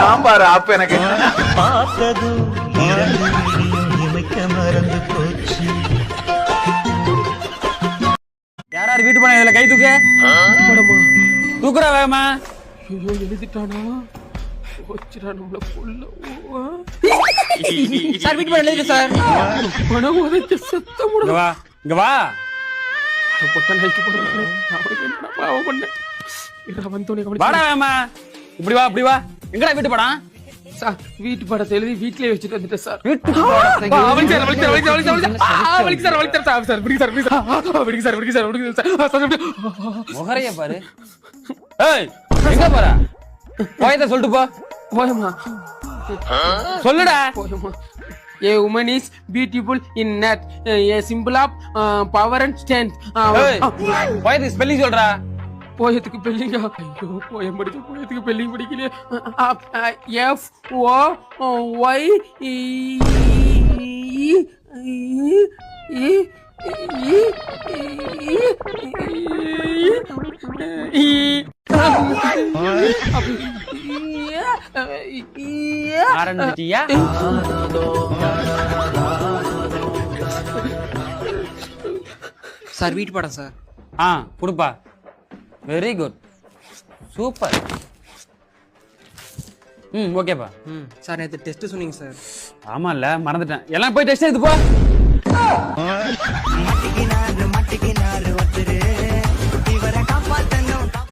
Sambar app எனக்கு பார்த்ததும் இமைக்க மறந்து போச்சு. யாராரு வீட்டு போன இதுல கை தூக்க தூக்குறா வேகமா. ஐயோ எழுதிட்டானா வச்சுடா நம்மள கொல்ல. சார் வீட்டு போன எழுதிட்டு சார். பணம் உதைச்ச சத்தம் இங்க வா இங்க வா. பொட்ட நைக்கு போடுறானே அவனுக்கு என்ன பாவம் பண்ணேன். இட வந்தோனே வாடா வேகமா. இப்படி வா இப்படி வா. எங்கடா வீட்டு படம்? சார் வீட்டு படத்தை எழுதி வீட்லயே வச்சுட்டு வந்துட்டேன் சார். வீட்டுக்கு முகரைய பாரு. ஏய் எங்க போற? போயத சொல்லிட்டு போ. போயமா சொல்லுடா. போயமா. A woman is beautiful in that a symbol of power and strength. போயது ஸ்பெல்லிங் சொல்றா. போயத்துக்கு பெல்லிங்க. ஐயோ போயம் படிச்ச போயத்துக்கு பெல்லிங் படிக்கலையே. F O Y E ஆரம்பிச்சிட்டியா? சார் வீட்டு படம் சார். குடுப்பா. Very good super. ஓகேப்பா. சார் நேற்று டெஸ்ட் சொன்னீங்க சார். ஆமா இல்ல மறந்துட்டேன். எல்லாம் போய் டெஸ்ட் எடுத்து போ.